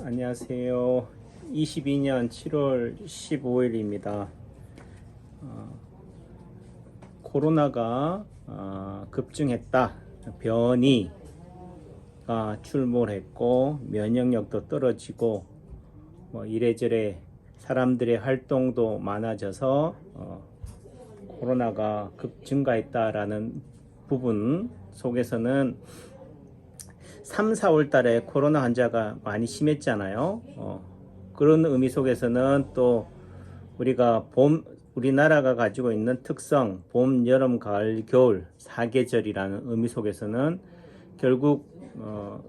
안녕하세요. 22년 7월 15일입니다. 코로나가 급증했다. 변이가 출몰했고 면역력도 떨어지고 이래저래 사람들의 활동도 많아져서 코로나가 급증가했다라는 부분 속에서는 3, 4월 달에 코로나 환자가 많이 심했잖아요. 그런 의미 속에서는 또 우리가 우리나라가 가지고 있는 특성, 봄, 여름, 가을, 겨울, 4계절이라는 의미 속에서는 결국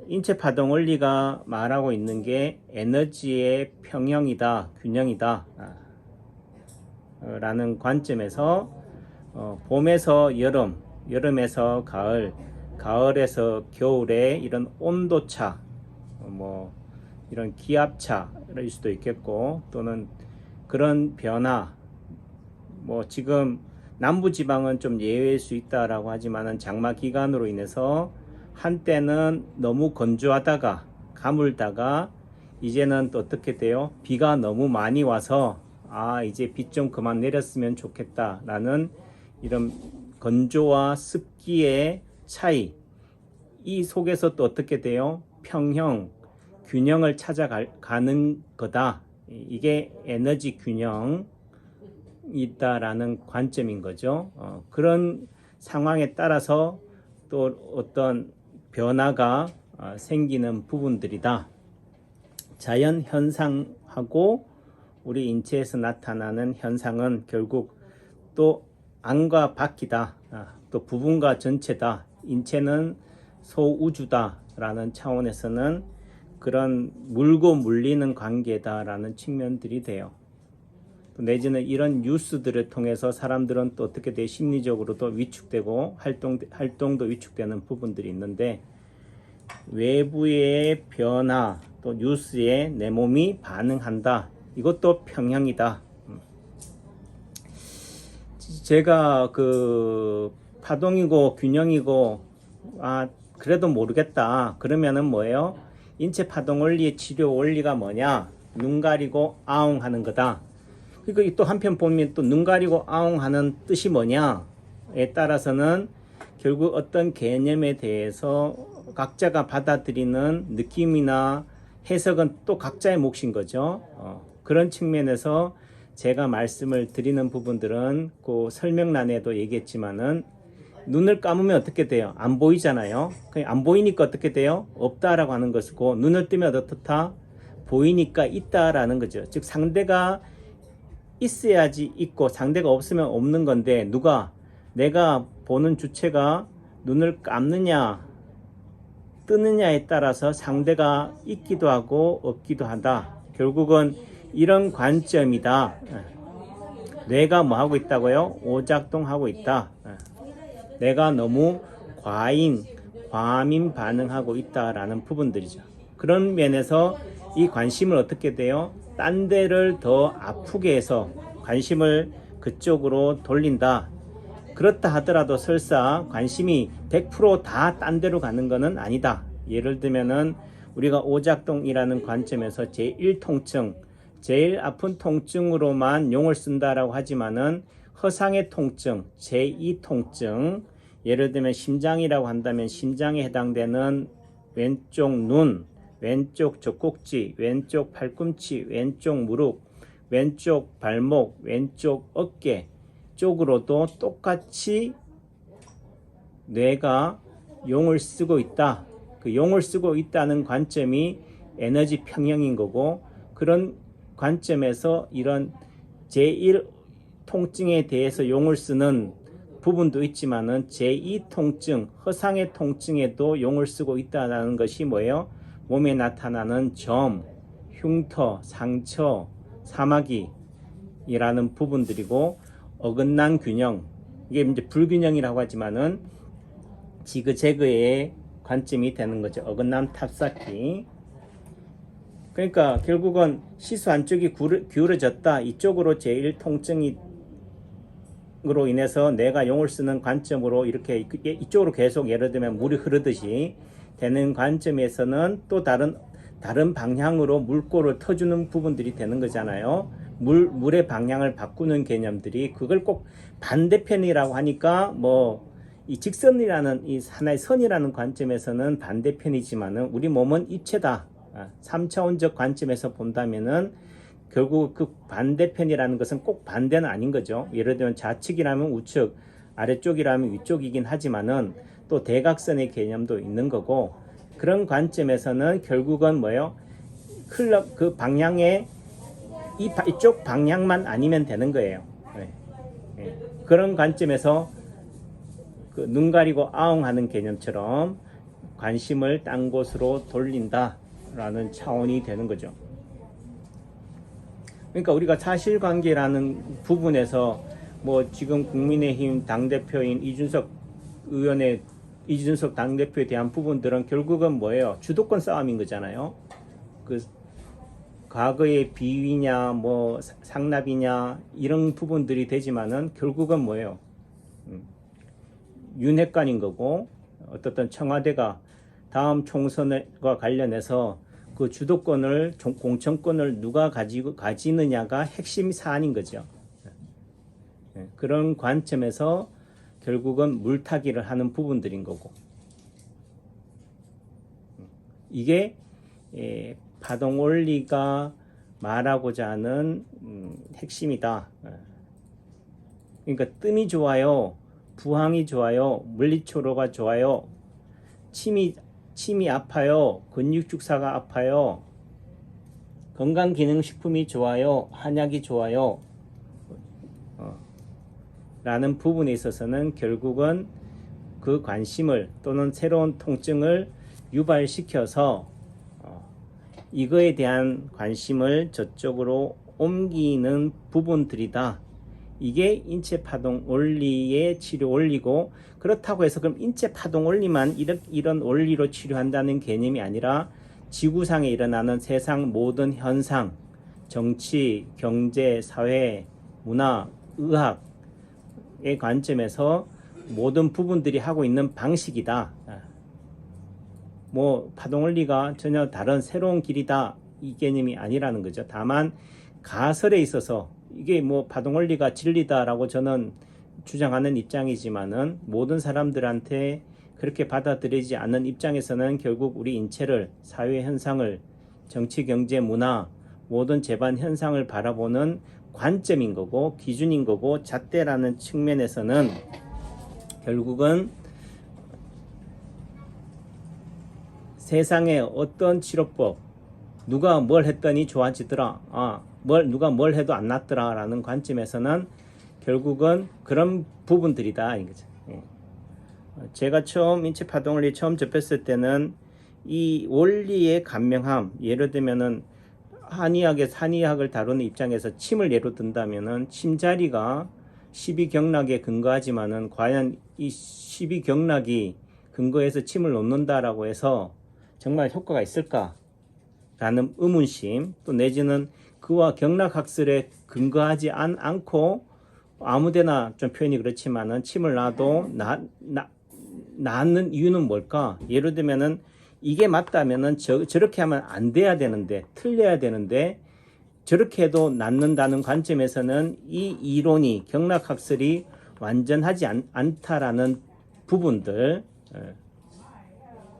인체 파동 원리가 말하고 있는 게 에너지의 평형이다, 균형이다 라는 관점에서 봄에서 여름, 여름에서 가을, 가을에서 겨울에 이런 온도차, 이런 기압차일 수도 있겠고, 또는 그런 변화, 지금 남부지방은 좀 예외일 수 있다라고 하지만은 장마 기간으로 인해서 한때는 너무 건조하다가 가물다가 이제는 또 어떻게 돼요? 비가 너무 많이 와서 이제 비 좀 그만 내렸으면 좋겠다라는 이런 건조와 습기의 차이, 이 속에서 또 어떻게 돼요? 평형, 균형을 찾아가는 거다. 이게 에너지 균형 있다라는 관점인 거죠. 그런 상황에 따라서 또 어떤 변화가 생기는 부분들이다. 자연 현상하고 우리 인체에서 나타나는 현상은 결국 또 안과 밖이다. 또 부분과 전체다. 인체는 소우주다 라는 차원에서는 그런 물고 물리는 관계다라는 측면들이 돼요. 또 내지는 이런 뉴스들을 통해서 사람들은 또 어떻게 돼? 심리적으로도 위축되고 활동도 위축되는 부분들이 있는데, 외부의 변화 또 뉴스에 내 몸이 반응한다. 이것도 평형이다. 제가 파동이고 균형이고 그래도 모르겠다. 그러면은 뭐예요? 인체 파동 원리의 치료 원리가 뭐냐? 눈 가리고 아웅 하는 거다. 그러니까 또 한편 보면 또 눈 가리고 아웅 하는 뜻이 뭐냐에 따라서는 결국 어떤 개념에 대해서 각자가 받아들이는 느낌이나 해석은 또 각자의 몫인 거죠. 그런 측면에서 제가 말씀을 드리는 부분들은 그 설명란에도 얘기했지만은 눈을 감으면 어떻게 돼요? 안 보이잖아요. 안 보이니까 어떻게 돼요? 없다라고 하는 것이고, 눈을 뜨면 어떻다? 보이니까 있다라는 거죠. 즉 상대가 있어야지 있고 상대가 없으면 없는 건데, 내가 보는 주체가 눈을 감느냐 뜨느냐에 따라서 상대가 있기도 하고 없기도 한다. 결국은 이런 관점이다. 뇌가 뭐 하고 있다고요? 오작동하고 있다. 내가 너무 과민 반응하고 있다라는 부분들이죠. 그런 면에서 이 관심을 어떻게 돼요? 딴 데를 더 아프게 해서 관심을 그쪽으로 돌린다. 그렇다 하더라도 설사 관심이 100% 다 딴 데로 가는 것은 아니다. 예를 들면은 우리가 오작동이라는 관점에서 제1통증, 제일 아픈 통증으로만 용을 쓴다라고 하지만은 허상의 통증, 제2통증, 예를 들면 심장이라고 한다면 심장에 해당되는 왼쪽 눈, 왼쪽 젖꼭지, 왼쪽 팔꿈치, 왼쪽 무릎, 왼쪽 발목, 왼쪽 어깨 쪽으로도 똑같이 뇌가 용을 쓰고 있다. 그 용을 쓰고 있다는 관점이 에너지 평형인 거고, 그런 관점에서 이런 제1 통증에 대해서 용을 쓰는 부분도 있지만은 제2 통증, 허상의 통증에도 용을 쓰고 있다는 것이 뭐예요? 몸에 나타나는 점, 흉터, 상처, 사마귀이라는 부분들이고, 어긋난 균형, 이게 이제 불균형이라고 하지만은 지그재그의 관점이 되는 거죠. 어긋남 탑쌓기. 그러니까 결국은 시수 한쪽이 기울어졌다. 이쪽으로 제1 통증이 으로 인해서 내가 용을 쓰는 관점으로 이렇게 이쪽으로 계속 예를 들면 물이 흐르듯이 되는 관점에서는 또 다른 다른 방향으로 물꼬를 터주는 부분들이 되는 거잖아요. 물의 방향을 바꾸는 개념들이 그걸 꼭 반대편이라고 하니까 뭐 이 직선이라는 이 하나의 선이라는 관점에서는 반대편이지만은 우리 몸은 입체다. 3차원적 관점에서 본다면은 결국 그 반대편이라는 것은 꼭 반대는 아닌 거죠. 예를 들면 좌측이라면 우측, 아래쪽이라면 위쪽이긴 하지만은 또 대각선의 개념도 있는 거고 그런 관점에서는 결국은 뭐예요? 클럽 그 방향에 이쪽 방향만 아니면 되는 거예요. 네. 네. 그런 관점에서 그 눈 가리고 아웅하는 개념처럼 관심을 딴 곳으로 돌린다라는 차원이 되는 거죠. 그러니까 우리가 사실관계라는 부분에서 뭐 지금 국민의힘 당대표인 이준석 당대표에 대한 부분들은 결국은 뭐예요? 주도권 싸움인 거잖아요. 그 과거의 비위냐 뭐 상납이냐 이런 부분들이 되지만은 결국은 뭐예요? 윤핵관인 거고 어떻든 청와대가 다음 총선과 관련해서 그 주도권을 공천권을 누가 가지느냐가 핵심 사안인 거죠. 그런 관점에서 결국은 물타기를 하는 부분들인 거고 이게 파동 원리가 말하고자 하는 핵심이다. 그러니까 뜸이 좋아요, 부항이 좋아요, 물리초로가 좋아요, 침이 아파요, 근육축사가 아파요, 건강기능식품이 좋아요, 한약이 좋아요 라는 부분에 있어서는 결국은 그 관심을 또는 새로운 통증을 유발시켜서 이거에 대한 관심을 저쪽으로 옮기는 부분들이다. 이게 인체파동 원리의 치료 원리고 그렇다고 해서 그럼 인체파동 원리만 이런 원리로 치료한다는 개념이 아니라 지구상에 일어나는 세상 모든 현상, 정치, 경제, 사회, 문화, 의학의 관점에서 모든 부분들이 하고 있는 방식이다. 뭐 파동 원리가 전혀 다른 새로운 길이다 이 개념이 아니라는 거죠. 다만 가설에 있어서 이게 뭐 파동 원리가 진리다라고 저는 주장하는 입장이지만은 모든 사람들한테 그렇게 받아들이지 않는 입장에서는 결국 우리 인체를, 사회 현상을, 정치, 경제, 문화 모든 재반 현상을 바라보는 관점인 거고 기준인 거고 잣대라는 측면에서는 결국은 세상에 어떤 치료법 누가 뭘 했더니 좋아지더라 누가 뭘 해도 안 낫더라 라는 관점에서는 결국은 그런 부분들이다 이거죠. 제가 처음 인체파동원리 처음 접했을 때는 이 원리의 간명함 예를 들면은 한의학을 다루는 입장에서 침을 예로 든다면은 침자리가 12경락에 근거하지만은 과연 이 12경락이 근거해서 침을 놓는다라고 해서 정말 효과가 있을까? 라는 의문심 또 내지는 그와 경락학설에 근거하지 않고 아무데나 좀 표현이 그렇지만은 침을 놔도 낫는 이유는 뭘까? 예를 들면은 이게 맞다면은 저렇게 하면 안 돼야 되는데 틀려야 되는데 저렇게 해도 낫는다는 관점에서는 이 이론이 경락학설이 완전하지 않다라는 부분들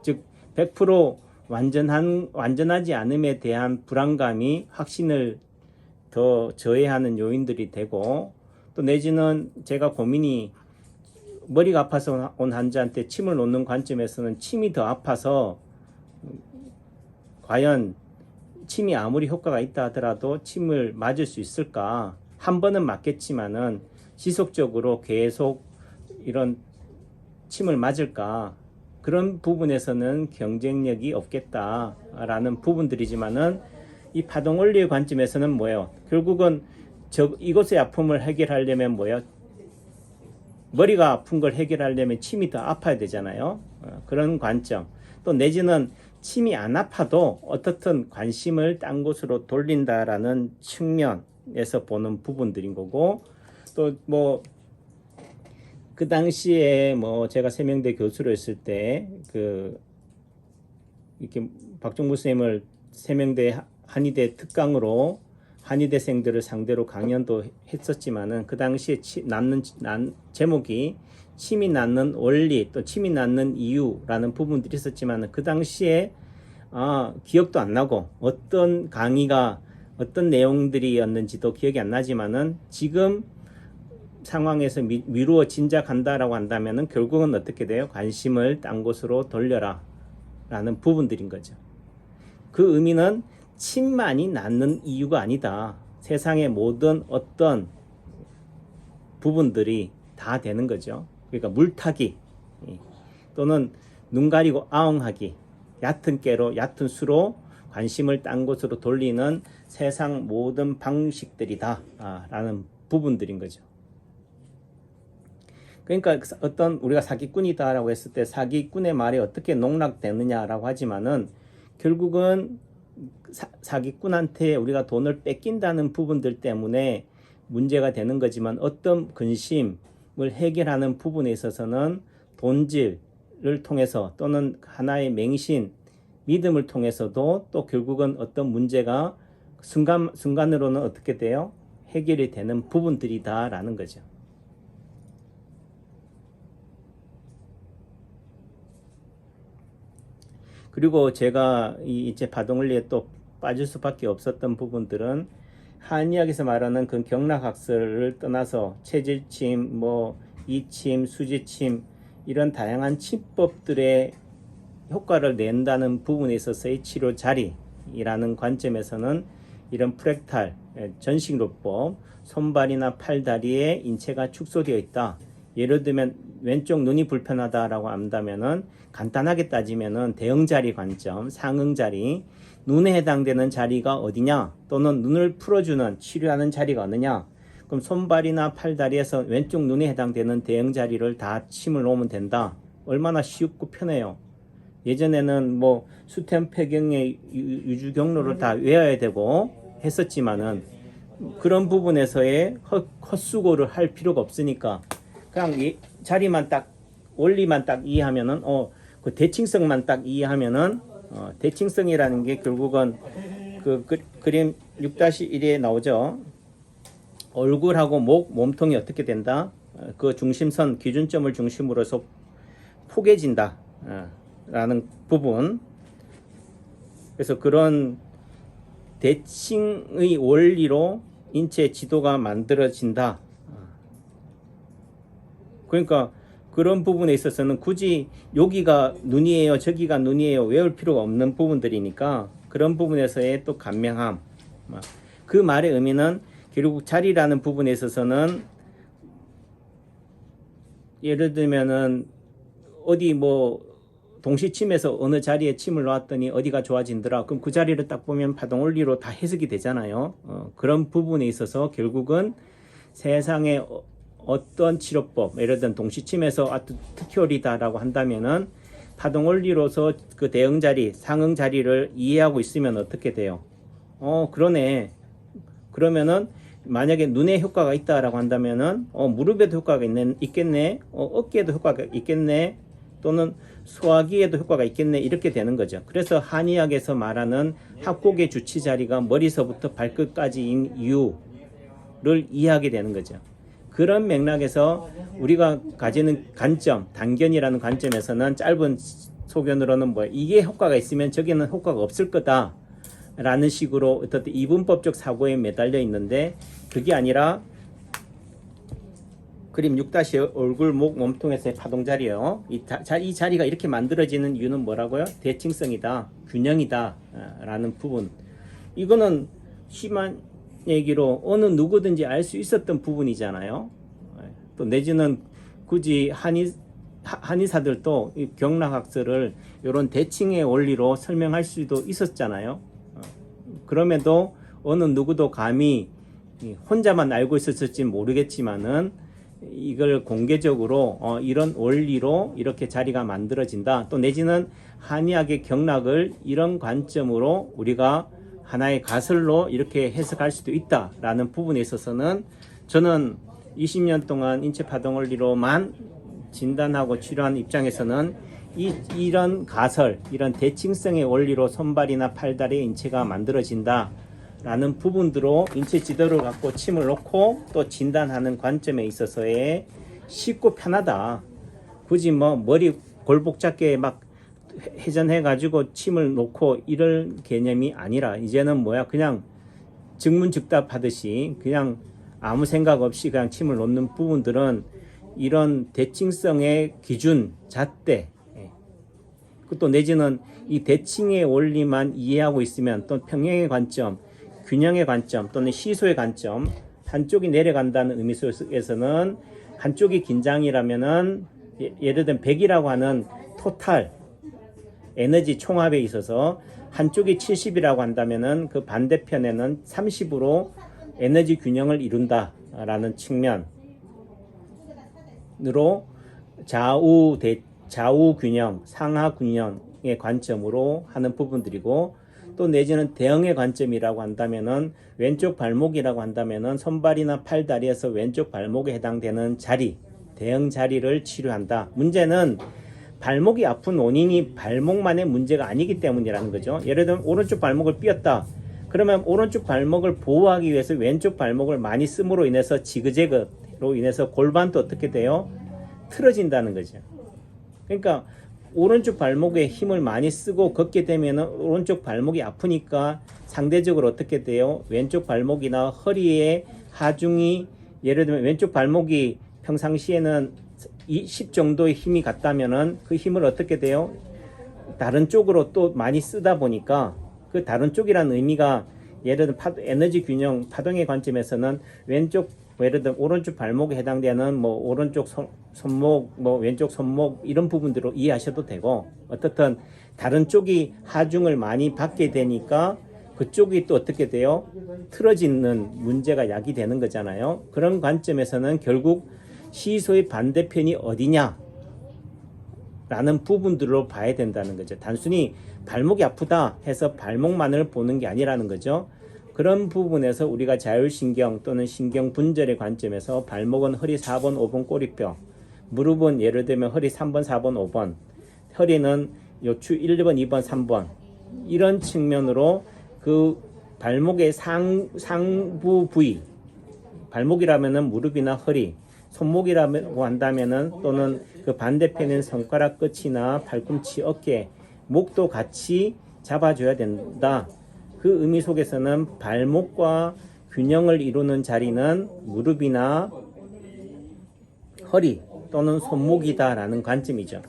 즉 100% 완전하지 않음에 대한 불안감이 확신을 더 저해하는 요인들이 되고 또 내지는 제가 고민이 머리가 아파서 온 환자한테 침을 놓는 관점에서는 침이 더 아파서 과연 침이 아무리 효과가 있다 하더라도 침을 맞을 수 있을까? 한 번은 맞겠지만은 지속적으로 계속 이런 침을 맞을까? 그런 부분에서는 경쟁력이 없겠다라는 부분들이지만은 이 파동 원리의 관점에서는 뭐예요? 결국은 이것의 아픔을 해결하려면 뭐예요? 머리가 아픈 걸 해결하려면 침이 더 아파야 되잖아요. 그런 관점. 또 내지는 침이 안 아파도 어떻든 관심을 딴 곳으로 돌린다라는 측면에서 보는 부분들인 거고 또 뭐 그 당시에 뭐 제가 세명대 교수로 했을 때 그 이렇게 박종무 선생님을 세명대 한의대 특강으로 한의대생들을 상대로 강연도 했었지만은 그 당시에 제목이 침이 낫는 원리 또 침이 낫는 이유라는 부분들이 있었지만은 그 당시에 기억도 안 나고 어떤 강의가 어떤 내용들이었는지도 기억이 안 나지만은 지금 상황에서 미루어 짐작한다라고 한다면은 결국은 어떻게 돼요? 관심을 딴 곳으로 돌려라 라는 부분들인 거죠. 그 의미는 침만이 낫는 이유가 아니다. 세상의 모든 어떤 부분들이 다 되는 거죠. 그러니까 물타기 또는 눈 가리고 아웅하기, 얕은 깨로 얕은 수로 관심을 딴 곳으로 돌리는 세상 모든 방식들이다 라는 부분들인 거죠. 그러니까 어떤 우리가 사기꾼이다 라고 했을 때 사기꾼의 말이 어떻게 농락되느냐라고 하지만은 결국은 사기꾼한테 우리가 돈을 뺏긴다는 부분들 때문에 문제가 되는 거지만 어떤 근심을 해결하는 부분에 있어서는 돈질을 통해서 또는 하나의 맹신, 믿음을 통해서도 또 결국은 어떤 문제가 순간으로는 어떻게 돼요? 해결이 되는 부분들이다라는 거죠. 그리고 제가 이제 바동원리에 또 빠질 수밖에 없었던 부분들은 한의학에서 말하는 그 경락학설을 떠나서 체질침, 이침, 수지침 이런 다양한 침법들의 효과를 낸다는 부분에 있어서의 치료 자리라는 관점에서는 이런 프랙탈, 전신요법, 손발이나 팔다리에 인체가 축소되어 있다. 예를 들면 왼쪽 눈이 불편하다라고 한다면은 간단하게 따지면은 대응자리 관점, 상응자리, 눈에 해당되는 자리가 어디냐 또는 눈을 풀어주는 치료하는 자리가 어느냐. 그럼 손발이나 팔다리에서 왼쪽 눈에 해당되는 대응자리를 다 침을 놓으면 된다. 얼마나 쉽고 편해요. 예전에는 수템폐경의 유주 경로를 다 외워야 되고 했었지만은 그런 부분에서의 헛수고를 할 필요가 없으니까 그냥 이 자리만 딱 원리만 딱 이해하면은 그 대칭성만 딱 이해하면은 대칭성이라는 게 결국은 그림 6-1에 나오죠. 얼굴하고 목, 몸통이 어떻게 된다? 그 중심선 기준점을 중심으로서 포개진다 라는 부분. 그래서 그런 대칭의 원리로 인체 지도가 만들어진다. 그러니까 그런 부분에 있어서는 굳이 여기가 눈이에요 저기가 눈이에요 외울 필요가 없는 부분들이니까 그런 부분에서의 또 간명함, 그 말의 의미는 결국 자리라는 부분에 있어서는 예를 들면은 어디 동시침에서 어느 자리에 침을 놓았더니 어디가 좋아진더라. 그럼 그 자리를 딱 보면 파동원리로 다 해석이 되잖아요. 그런 부분에 있어서 결국은 세상에 어떤 치료법, 예를 들면 동시침에서 특효리다라고 한다면은 파동원리로서 그 대응자리, 상응자리를 이해하고 있으면 어떻게 돼요? 그러네. 그러면은 만약에 눈에 효과가 있다라고 한다면은 무릎에도 효과가 있겠네. 어깨에도 효과가 있겠네. 또는 소화기에도 효과가 있겠네. 이렇게 되는 거죠. 그래서 한의학에서 말하는 합곡의 주치 자리가 머리서부터 발끝까지인 이유를 이해하게 되는 거죠. 그런 맥락에서 우리가 가지는 관점, 단견이라는 관점에서는 짧은 소견으로는 이게 효과가 있으면 저기는 효과가 없을 거다 라는 식으로 어떤 이분법적 사고에 매달려 있는데 그게 아니라 그림 6- 얼굴, 목, 몸통에서의 파동자리요. 이 자리가 이렇게 만들어지는 이유는 뭐라고요? 대칭성이다, 균형이다 라는 부분. 이거는 심한 얘기로 어느 누구든지 알 수 있었던 부분이잖아요. 또 내지는 굳이 한의사들도 이 경락학설을 이런 대칭의 원리로 설명할 수도 있었잖아요. 그럼에도 어느 누구도 감히 혼자만 알고 있었을지 모르겠지만은 이걸 공개적으로 이런 원리로 이렇게 자리가 만들어진다. 또 내지는 한의학의 경락을 이런 관점으로 우리가 하나의 가설로 이렇게 해석할 수도 있다라는 부분에 있어서는 저는 20년 동안 인체 파동 원리로만 진단하고 치료한 입장에서는 이런 가설, 이런 대칭성의 원리로 손발이나 팔다리의 인체가 만들어진다 라는 부분들로 인체 지도를 갖고 침을 놓고 또 진단하는 관점에 있어서의 쉽고 편하다. 굳이 뭐 머리 골복잡게 막 회전해 가지고 침을 놓고 이럴 개념이 아니라 이제는 뭐야, 그냥 즉문즉답 하듯이 그냥 아무 생각 없이 그냥 침을 놓는 부분들은 이런 대칭성의 기준, 잣대, 또 내지는 이 대칭의 원리만 이해하고 있으면 또 평형의 관점, 균형의 관점 또는 시소의 관점, 한쪽이 내려간다는 의미 속에서는 한쪽이 긴장이라면은 예를 들면 100이라고 하는 토탈 에너지 총합에 있어서 한쪽이 70이라고 한다면은 그 반대편에는 30으로 에너지 균형을 이룬다라는 측면으로 좌우 균형, 상하 균형의 관점으로 하는 부분들이고, 또 내지는 대응의 관점이라고 한다면은 왼쪽 발목이라고 한다면은 손발이나 팔다리에서 왼쪽 발목에 해당되는 자리, 대응 자리를 치료한다. 문제는 발목이 아픈 원인이 발목만의 문제가 아니기 때문이라는 거죠. 예를 들면 오른쪽 발목을 삐었다. 그러면 오른쪽 발목을 보호하기 위해서 왼쪽 발목을 많이 씀으로 인해서 지그재그로 인해서 골반도 어떻게 돼요? 틀어진다는 거죠. 그러니까 오른쪽 발목에 힘을 많이 쓰고 걷게 되면 오른쪽 발목이 아프니까 상대적으로 어떻게 돼요? 왼쪽 발목이나 허리에 하중이, 예를 들면 왼쪽 발목이 평상시에는 10 정도의 힘이 갔다면은 그 힘을 어떻게 돼요? 다른 쪽으로 또 많이 쓰다 보니까 그 다른 쪽이라는 의미가 예를 들면 에너지 균형, 파동의 관점에서는 왼쪽, 예를 들면 오른쪽 발목에 해당되는 뭐 오른쪽 손목, 뭐 왼쪽 손목 이런 부분들로 이해하셔도 되고, 어떻든 다른 쪽이 하중을 많이 받게 되니까 그쪽이 또 어떻게 돼요? 틀어지는 문제가 야기되는 거잖아요. 그런 관점에서는 결국 시소의 반대편이 어디냐 라는 부분들로 봐야 된다는 거죠. 단순히 발목이 아프다 해서 발목만을 보는 게 아니라는 거죠. 그런 부분에서 우리가 자율신경 또는 신경분절의 관점에서 발목은 허리 4번, 5번 꼬리뼈, 무릎은 예를 들면 허리 3번, 4번, 5번, 허리는 요추 1번, 2번, 3번 이런 측면으로 그 발목의 상부 부위, 발목이라면은 무릎이나 허리, 손목이라고 한다면은 또는 그 반대편인 손가락 끝이나 팔꿈치, 어깨, 목도 같이 잡아줘야 된다. 그 의미 속에서는 발목과 균형을 이루는 자리는 무릎이나 허리 또는 손목이다라는 관점이죠.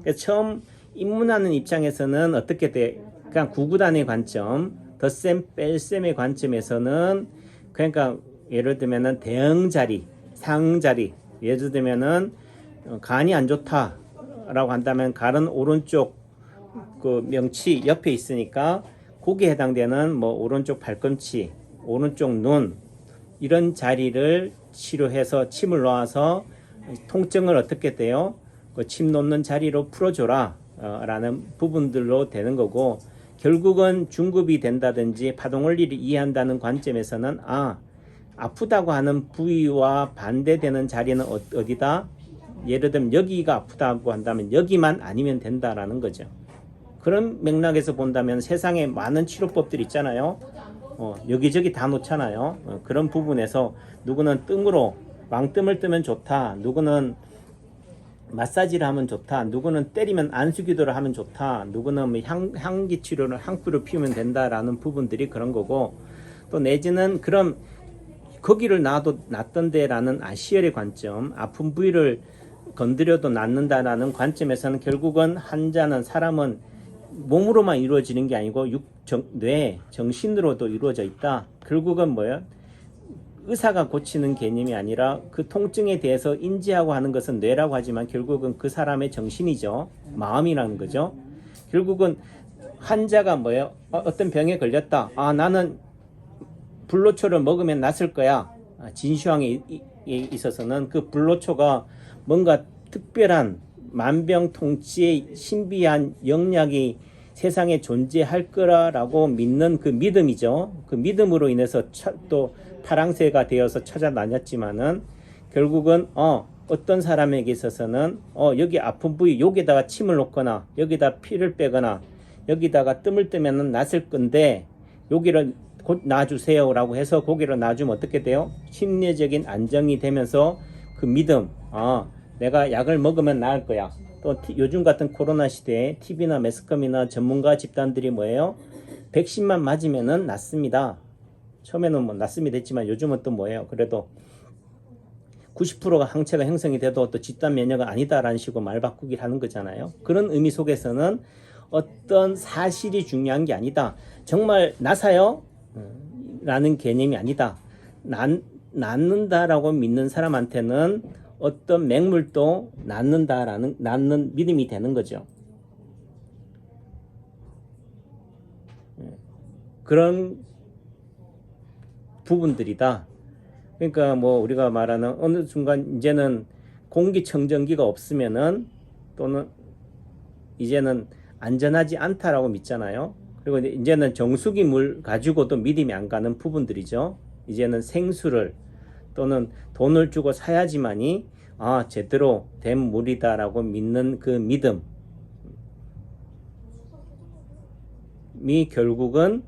그래서 처음 입문하는 입장에서는 어떻게 돼? 그냥 구구단의 관점, 덧셈, 뺄셈의 관점에서는 그러니까 예를 들면은 대응 자리, 상 자리, 예를 들면은 간이 안 좋다라고 한다면 간은 오른쪽 그 명치 옆에 있으니까 거기에 해당되는 뭐 오른쪽 발꿈치, 오른쪽 눈 이런 자리를 치료해서 침을 놓아서 통증을 어떻게 돼요? 그 침 놓는 자리로 풀어줘라 라는 부분들로 되는 거고, 결국은 중급이 된다든지 파동원리를 이해한다는 관점에서는 아프다고 하는 부위와 반대되는 자리는 어디다? 예를 들면 여기가 아프다고 한다면 여기만 아니면 된다라는 거죠. 그런 맥락에서 본다면 세상에 많은 치료법들이 있잖아요. 여기저기 다 놓잖아요. 그런 부분에서 누구는 뜸으로 왕뜸을 뜨면 좋다, 누구는 마사지를 하면 좋다, 누구는 때리면 안수기도를 하면 좋다, 누구는 뭐 향기 치료를 향불을 피우면 된다라는 부분들이 그런 거고, 또 내지는 그럼 거기를 놔도 낫던데라는 아시열의 관점, 아픈 부위를 건드려도 낫는다라는 관점에서는 결국은 환자는, 사람은 몸으로만 이루어지는 게 아니고 뇌, 정신으로도 이루어져 있다. 결국은 뭐예요? 의사가 고치는 개념이 아니라 그 통증에 대해서 인지하고 하는 것은 뇌라고 하지만 결국은 그 사람의 정신이죠. 마음이라는 거죠. 결국은 환자가 뭐예요? 어떤 병에 걸렸다. 나는 불로초를 먹으면 낫을 거야. 진시황에 있어서는 그 불로초가 뭔가 특별한 만병통치의 신비한 영약이 세상에 존재할 거라고 믿는 그 믿음이죠. 그 믿음으로 인해서 또 파랑새가 되어서 찾아다녔지만은 결국은 어떤 사람에게 있어서는 여기 아픈 부위 여기다가 침을 놓거나 여기다 피를 빼거나 여기다가 뜸을 뜨면은 낫을 건데 여기를 곧 놔주세요 라고 해서 고기를 놔주면 어떻게 돼요? 심리적인 안정이 되면서 그 믿음, 내가 약을 먹으면 나을 거야. 또 요즘 같은 코로나 시대에 TV나 매스컴이나 전문가 집단들이 뭐예요? 백신만 맞으면은 낫습니다. 처음에는 뭐 낫습니다 했지만 요즘은 또 뭐예요? 그래도 90%가 항체가 형성이 돼도 또 집단 면역은 아니다라는 식으로 말 바꾸기를 하는 거잖아요. 그런 의미 속에서는 어떤 사실이 중요한 게 아니다. 정말 나사요? 라는 개념이 아니다. 낫는다라고 믿는 사람한테는 어떤 맹물도 낫는 믿음이 되는 거죠. 그런 부분들이다. 그러니까 뭐 우리가 말하는 어느 순간 이제는 공기청정기가 없으면은 또는 이제는 안전하지 않다라고 믿잖아요. 그리고 이제는 정수기 물 가지고도 믿음이 안 가는 부분들이죠. 이제는 생수를 또는 돈을 주고 사야지만이 제대로 된 물이다라고 믿는 그 믿음이 결국은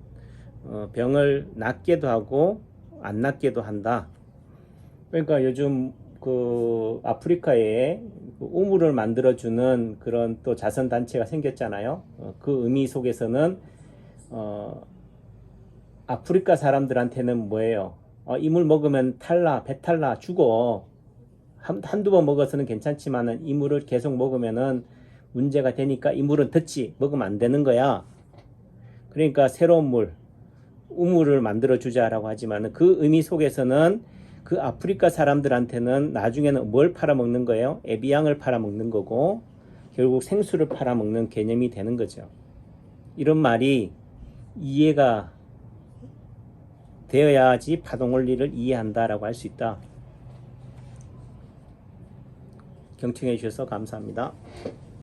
병을 낫게도 하고 안 낫게도 한다. 그러니까 요즘 그 아프리카에 우물을 만들어주는 그런 또 자선단체가 생겼잖아요. 그 의미 속에서는 아프리카 사람들한테는 뭐예요? 이물 먹으면 배탈 나, 죽어. 한두 번 먹어서는 괜찮지만은 이 물을 계속 먹으면은 문제가 되니까 이 물은 듣지, 먹으면 안 되는 거야. 그러니까 새로운 물, 우물을 만들어 주자라고 하지만은 그 의미 속에서는 그 아프리카 사람들한테는 나중에는 뭘 팔아먹는 거예요? 에비앙을 팔아먹는 거고 결국 생수를 팔아먹는 개념이 되는 거죠. 이런 말이 이해가 되어야지 파동 원리를 이해한다라고 할 수 있다. 경청해 주셔서 감사합니다.